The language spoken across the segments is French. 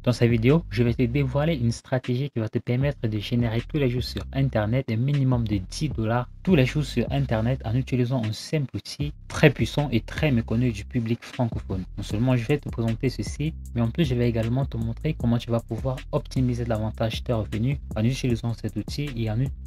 Dans cette vidéo, je vais te dévoiler une stratégie qui va te permettre de générer tous les jours sur Internet un minimum de $10 tous les jours sur Internet en utilisant un simple outil très puissant et très méconnu du public francophone. Non seulement je vais te présenter ceci, mais en plus je vais également te montrer comment tu vas pouvoir optimiser davantage tes revenus en utilisant cet outil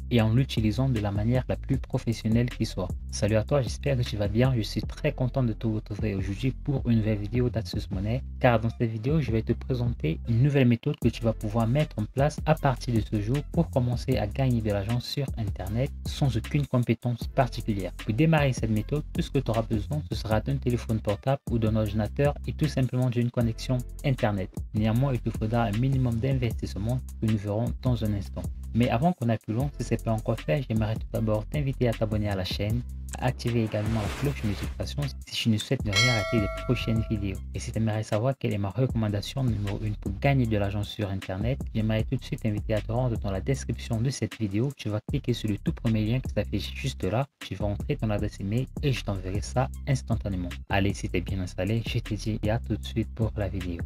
et en l'utilisant de la manière la plus professionnelle qui soit. Salut à toi, j'espère que tu vas bien. Je suis très content de te retrouver aujourd'hui pour une nouvelle vidéo d'Asus Money, car dans cette vidéo, je vais te présenter une nouvelle méthode que tu vas pouvoir mettre en place à partir de ce jour pour commencer à gagner de l'argent sur Internet sans aucune compétence particulière. Pour démarrer cette méthode, tout ce que tu auras besoin, ce sera d'un téléphone portable ou d'un ordinateur et tout simplement d'une connexion Internet. Néanmoins, il te faudra un minimum d'investissement que nous verrons dans un instant. Mais avant qu'on aille plus loin, si ce n'est pas encore fait, j'aimerais tout d'abord t'inviter à t'abonner à la chaîne, à activer également la cloche de notification si tu ne souhaites ne rien rater des prochaines vidéos. Et si tu aimerais savoir quelle est ma recommandation numéro 1 pour gagner de l'argent sur Internet, j'aimerais tout de suite t'inviter à te rendre dans la description de cette vidéo. Tu vas cliquer sur le tout premier lien qui s'affiche juste là, tu vas entrer ton adresse email et je t'enverrai ça instantanément. Allez, si tu es bien installé, je te dis à tout de suite pour la vidéo.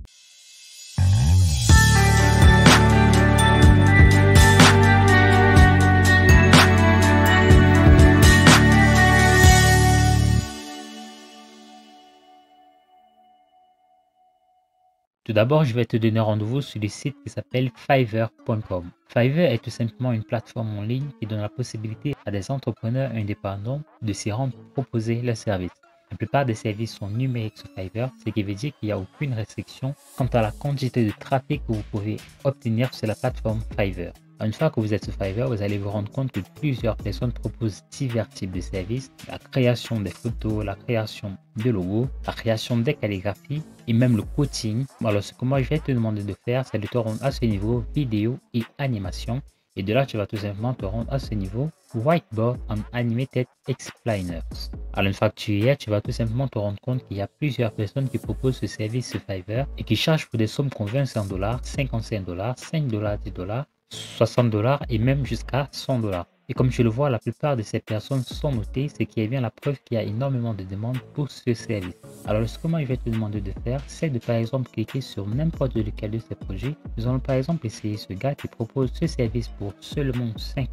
Tout d'abord, je vais te donner rendez-vous sur le site qui s'appelle Fiverr.com. Fiverr est tout simplement une plateforme en ligne qui donne la possibilité à des entrepreneurs indépendants de s'y rendre pour proposer leurs services. La plupart des services sont numériques sur Fiverr, ce qui veut dire qu'il n'y a aucune restriction quant à la quantité de trafic que vous pouvez obtenir sur la plateforme Fiverr. Une fois que vous êtes sur Fiverr, vous allez vous rendre compte que plusieurs personnes proposent divers types de services, la création des photos, la création de logos, la création des calligraphies et même le coaching. Alors ce que moi je vais te demander de faire, c'est de te rendre à ce niveau vidéo et animation. Et de là, tu vas tout simplement te rendre à ce niveau Whiteboard and Animated Explainers. Alors une fois que tu y es, tu vas tout simplement te rendre compte qu'il y a plusieurs personnes qui proposent ce service sur Fiverr et qui chargent pour des sommes comme $25, $55, $5, $10, $60 et même jusqu'à $100. Et comme tu le vois, la plupart de ces personnes sont notées, ce qui est bien la preuve qu'il y a énormément de demandes pour ce service. Alors ce que moi je vais te demander de faire, c'est de par exemple cliquer sur n'importe lequel de ces projets. Nous allons par exemple essayer ce gars qui propose ce service pour seulement $5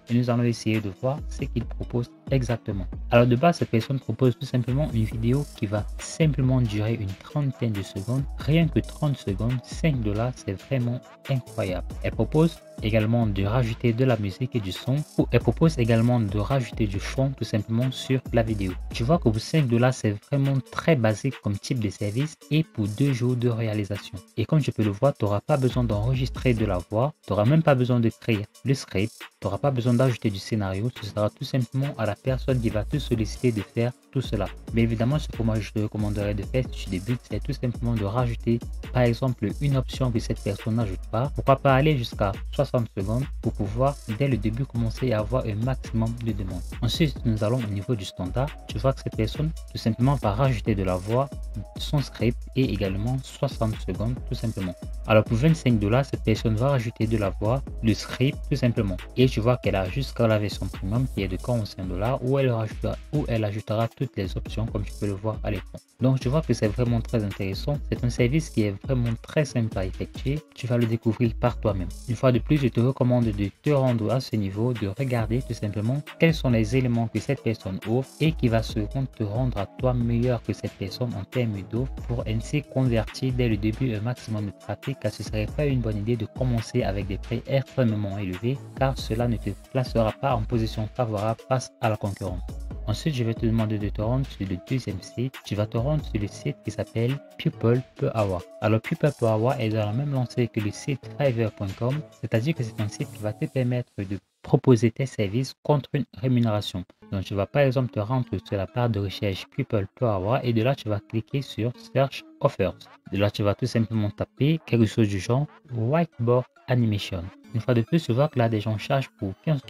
et nous allons essayer de voir ce qu'il propose exactement. Alors de base, cette personne propose tout simplement une vidéo qui va simplement durer une trentaine de secondes. Rien que 30 secondes, $5, c'est vraiment incroyable. Elle propose également de rajouter de la musique et du son, ou elle propose également de rajouter du fond tout simplement sur la vidéo. Tu vois que pour $5 c'est vraiment très basique comme type de service et pour 2 jours de réalisation. Et comme tu peux le voir, tu n'auras pas besoin d'enregistrer de la voix, tu n'auras même pas besoin de créer le script, tu n'auras pas besoin d'ajouter du scénario, ce sera tout simplement à la personne qui va te solliciter de faire tout cela. Mais évidemment, ce que moi je te recommanderais de faire si tu débutes, c'est tout simplement de rajouter par exemple une option que cette personne n'ajoute pas. Pourquoi pas aller jusqu'à 60 secondes pour pouvoir dès le début commencer à avoir un maximum de demandes. Ensuite, nous allons au niveau du standard. Tu vois que cette personne tout simplement va rajouter de la voix, son script et également 60 secondes tout simplement. Alors pour $25, cette personne va rajouter de la voix, le script tout simplement. Et tu vois qu'elle a jusqu'à la version premium qui est de $45 où elle ajoutera toutes les options comme tu peux le voir à l'écran. Donc tu vois que c'est vraiment très intéressant. C'est un service qui est vraiment très simple à effectuer. Tu vas le découvrir par toi-même. Une fois de plus, je te recommande de te rendre à ce niveau, de regarder tout simplement quels sont les éléments que cette personne offre et qui va se te rendre à toi meilleur que cette personne en termes d'offres pour ainsi convertir dès le début un maximum de trafic, car ce serait pas une bonne idée de commencer avec des prix extrêmement élevés car cela ne te placera pas en position favorable face à la concurrence. Ensuite, je vais te demander de te rendre sur le deuxième site. Tu vas te rendre sur le site qui s'appelle People Per Hour. Alors, People Per Hour est dans la même lancée que le site Fiverr.com, c'est-à-dire que c'est un site qui va te permettre de proposer tes services contre une rémunération. Donc, tu vas par exemple te rendre sur la barre de recherche People Per Hour et de là, tu vas cliquer sur Search Offers. De là, tu vas tout simplement taper quelque chose du genre Whiteboard Animation. Une fois de plus, tu vois que là, des gens chargent pour $15,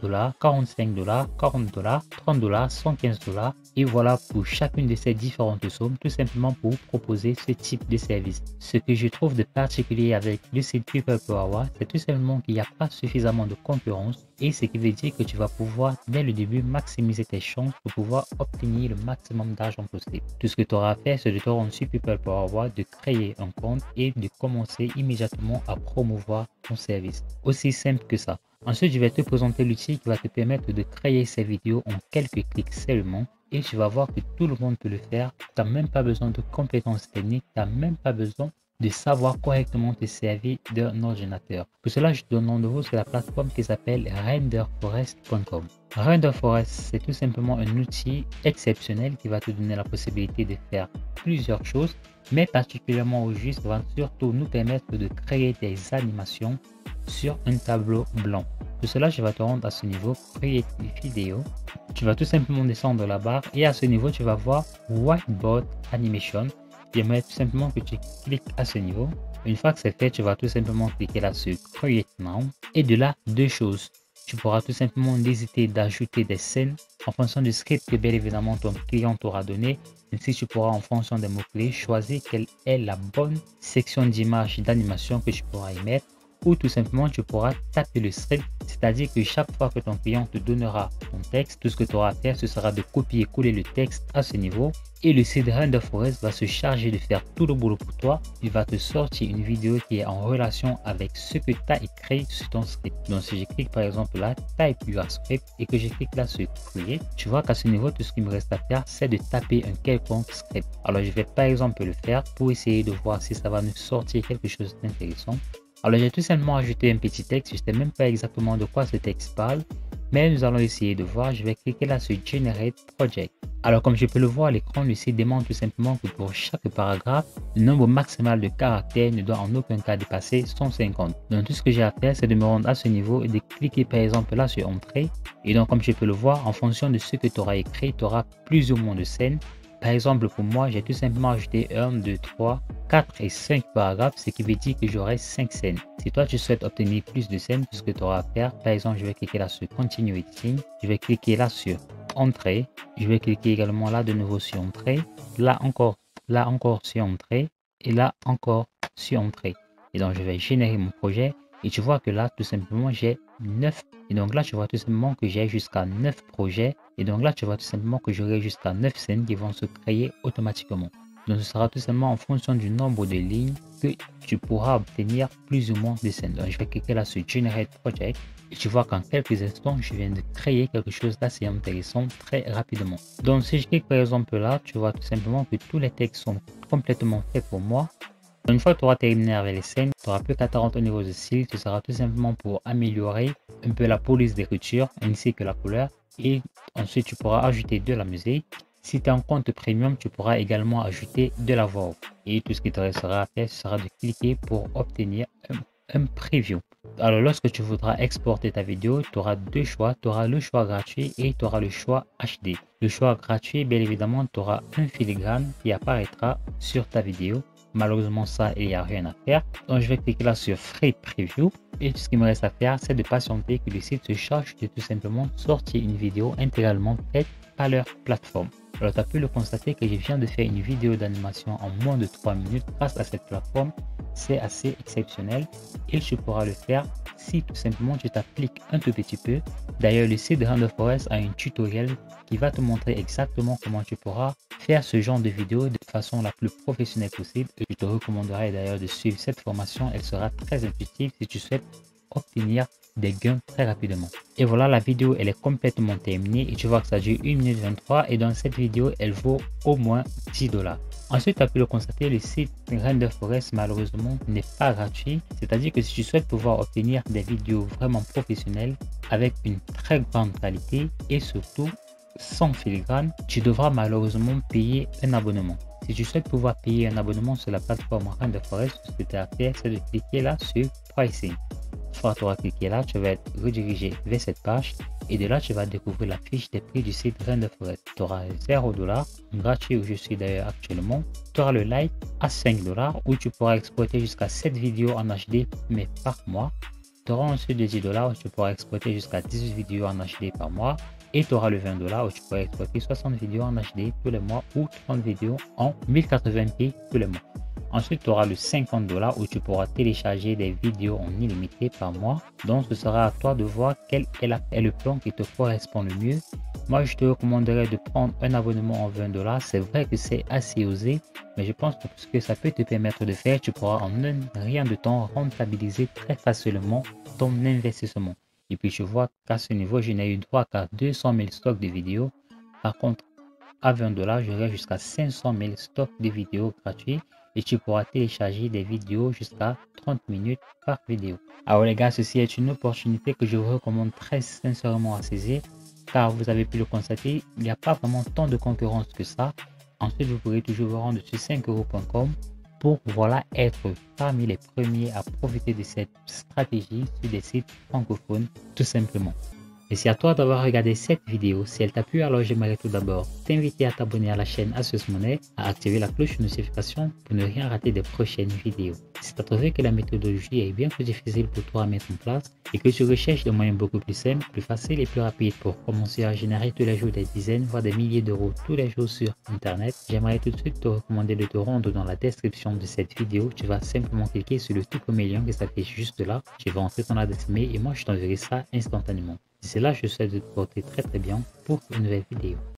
$45, $40, $30, $115 et voilà pour chacune de ces différentes sommes, tout simplement pour proposer ce type de service. Ce que je trouve de particulier avec le site People Per Hour, c'est tout simplement qu'il n'y a pas suffisamment de concurrence et ce qui veut dire que tu vas pouvoir dès le début maximiser tes chances pour pouvoir obtenir le maximum d'argent possible. Tout ce que tu auras à faire, c'est de te rendre sur People Power Avoir, de créer un compte et de commencer immédiatement à promouvoir ton service. Aussi simple que ça. Ensuite, je vais te présenter l'outil qui va te permettre de créer ces vidéos en quelques clics seulement et tu vas voir que tout le monde peut le faire. Tu n'as même pas besoin de compétences techniques, tu n'as même pas besoin de savoir correctement te servir d'un ordinateur. Pour cela, je te donne rendez-vous sur la plateforme qui s'appelle renderforest.com. Renderforest, c'est tout simplement un outil exceptionnel qui va te donner la possibilité de faire plusieurs choses, mais particulièrement aujourd'hui, ça va surtout nous permettre de créer des animations sur un tableau blanc. Pour cela, je vais te rendre à ce niveau, Create Vidéo. Tu vas tout simplement descendre la barre et à ce niveau, tu vas voir Whiteboard Animation. J'aimerais tout simplement que tu cliques à ce niveau. Une fois que c'est fait, tu vas tout simplement cliquer là sur Create Now. Et de là, deux choses. Tu pourras tout simplement hésiter d'ajouter des scènes en fonction du script que bien évidemment ton client t'aura donné. Ainsi, tu pourras en fonction des mots-clés choisir quelle est la bonne section d'image d'animation que tu pourras y mettre. Ou tout simplement tu pourras taper le script, c'est-à-dire que chaque fois que ton client te donnera ton texte, tout ce que tu auras à faire, ce sera de copier-coller le texte à ce niveau et le site Renderforest va se charger de faire tout le boulot pour toi. Il va te sortir une vidéo qui est en relation avec ce que tu as écrit sur ton script. Donc si je clique par exemple là, type your script et que je clique là sur Create, tu vois qu'à ce niveau, tout ce qui me reste à faire, c'est de taper un quelconque script. Alors je vais par exemple le faire pour essayer de voir si ça va nous sortir quelque chose d'intéressant. Alors j'ai tout simplement ajouté un petit texte, je ne sais même pas exactement de quoi ce texte parle, mais nous allons essayer de voir. Je vais cliquer là sur Generate Project. Alors comme je peux le voir à l'écran, le site demande tout simplement que pour chaque paragraphe, le nombre maximal de caractères ne doit en aucun cas dépasser 150. Donc tout ce que j'ai à faire, c'est de me rendre à ce niveau et de cliquer par exemple là sur Entrée. Et donc comme je peux le voir, en fonction de ce que tu auras écrit, tu auras plus ou moins de scènes. Par exemple, pour moi, j'ai tout simplement ajouté 1, 2, 3, 4 et 5 paragraphes, ce qui veut dire que j'aurai 5 scènes. Si toi, tu souhaites obtenir plus de scènes, tout ce que tu auras à faire, par exemple, je vais cliquer là sur Continue Editing, je vais cliquer là sur Entrée, je vais cliquer également là de nouveau sur Entrée, là encore sur Entrée et là encore sur Entrée. Et donc, je vais générer mon projet et tu vois que là, tout simplement, j'ai 9. Et donc là, tu vois tout simplement que j'ai jusqu'à 9 projets. Et donc là, tu vois tout simplement que j'aurai jusqu'à 9 scènes qui vont se créer automatiquement. Donc ce sera tout simplement en fonction du nombre de lignes que tu pourras obtenir plus ou moins de scènes. Donc je vais cliquer là sur Generate Project. Et tu vois qu'en quelques instants, je viens de créer quelque chose d'assez intéressant très rapidement. Donc si je clique par exemple là, tu vois tout simplement que tous les textes sont complètement faits pour moi. Une fois que tu auras terminé avec les scènes, tu n'auras plus qu'à te rendre au niveau de style. Ce sera tout simplement pour améliorer un peu la police d'écriture ainsi que la couleur. Et ensuite, tu pourras ajouter de la musique. Si tu es en compte premium, tu pourras également ajouter de la voix. Et tout ce qui te restera à faire, ce sera de cliquer pour obtenir un preview. Alors, lorsque tu voudras exporter ta vidéo, tu auras deux choix. Tu auras le choix gratuit et tu auras le choix HD. Le choix gratuit, bien évidemment, tu auras un filigrane qui apparaîtra sur ta vidéo. Malheureusement, ça, il n'y a rien à faire. Donc, je vais cliquer là sur Free Preview. Et tout ce qu'il me reste à faire, c'est de patienter que le site se charge de tout simplement sortir une vidéo intégralement faite par leur plateforme. Alors, tu as pu le constater que je viens de faire une vidéo d'animation en moins de 3 minutes grâce à cette plateforme. C'est assez exceptionnel et tu pourras le faire si tout simplement tu t'appliques un tout petit peu. D'ailleurs, le site de Renderforest a un tutoriel qui va te montrer exactement comment tu pourras faire ce genre de vidéo de façon la plus professionnelle possible. Et je te recommanderais d'ailleurs de suivre cette formation. Elle sera très intuitive si tu souhaites obtenir des gains très rapidement. Et voilà, la vidéo elle est complètement terminée et tu vois que ça dure 1 minute 23 et dans cette vidéo elle vaut au moins 10 $. Ensuite, tu as pu le constater, le site Renderforest malheureusement n'est pas gratuit. C'est-à-dire que si tu souhaites pouvoir obtenir des vidéos vraiment professionnelles avec une très grande qualité et surtout sans filigrane, tu devras malheureusement payer un abonnement. Si tu souhaites pouvoir payer un abonnement sur la plateforme Renderforest, ce que tu as à faire, c'est de cliquer là sur Pricing. Une fois que tu auras cliqué là, tu vas être redirigé vers cette page et de là, tu vas découvrir la fiche des prix du site Renderforest. Tu auras 0 $, gratuit où je suis d'ailleurs actuellement. Tu auras le Lite à 5 $ où tu pourras exploiter jusqu'à 7 vidéos en HD mais par mois. Tu auras ensuite le 10 $ où tu pourras exploiter jusqu'à 18 vidéos en HD par mois. Et tu auras le 20 $ où tu pourras exploiter 60 vidéos en HD tous les mois ou 30 vidéos en 1080p tous les mois. Ensuite, tu auras le 50 $ où tu pourras télécharger des vidéos en illimité par mois. Donc, ce sera à toi de voir quel est le plan qui te correspond le mieux Moi, je te recommanderais de prendre un abonnement en 20 $. C'est vrai que c'est assez osé, mais je pense que ce que ça peut te permettre de faire, tu pourras en rien de temps rentabiliser très facilement ton investissement. Et puis, je vois qu'à ce niveau, je n'ai eu droit qu'à 200 000 stocks de vidéos. Par contre, à 20 $, j'aurai jusqu'à 500 000 stocks de vidéos gratuits et tu pourras télécharger des vidéos jusqu'à 30 minutes par vidéo. Alors les gars, ceci est une opportunité que je vous recommande très sincèrement à saisir car vous avez pu le constater, il n'y a pas vraiment tant de concurrence que ça. Ensuite, vous pourrez toujours vous rendre sur 5euros.com pour voilà être parmi les premiers à profiter de cette stratégie sur des sites francophones tout simplement. Et c'est à toi d'avoir regardé cette vidéo. Si elle t'a plu, alors j'aimerais tout d'abord t'inviter à t'abonner à la chaîne Asus Money, à activer la cloche de notification pour ne rien rater des prochaines vidéos. Si tu as trouvé que la méthodologie est bien plus difficile pour toi à mettre en place et que tu recherches des moyens beaucoup plus simples, plus faciles et plus rapides pour commencer à générer tous les jours des dizaines, voire des milliers d'euros tous les jours sur Internet, j'aimerais tout de suite te recommander de te rendre dans la description de cette vidéo. Tu vas simplement cliquer sur le tout premier lien qui s'affiche juste là. Tu vas entrer ton adresse mail et moi je t'enverrai ça instantanément. D'ici là, je souhaite de te porter très bien pour une nouvelle vidéo.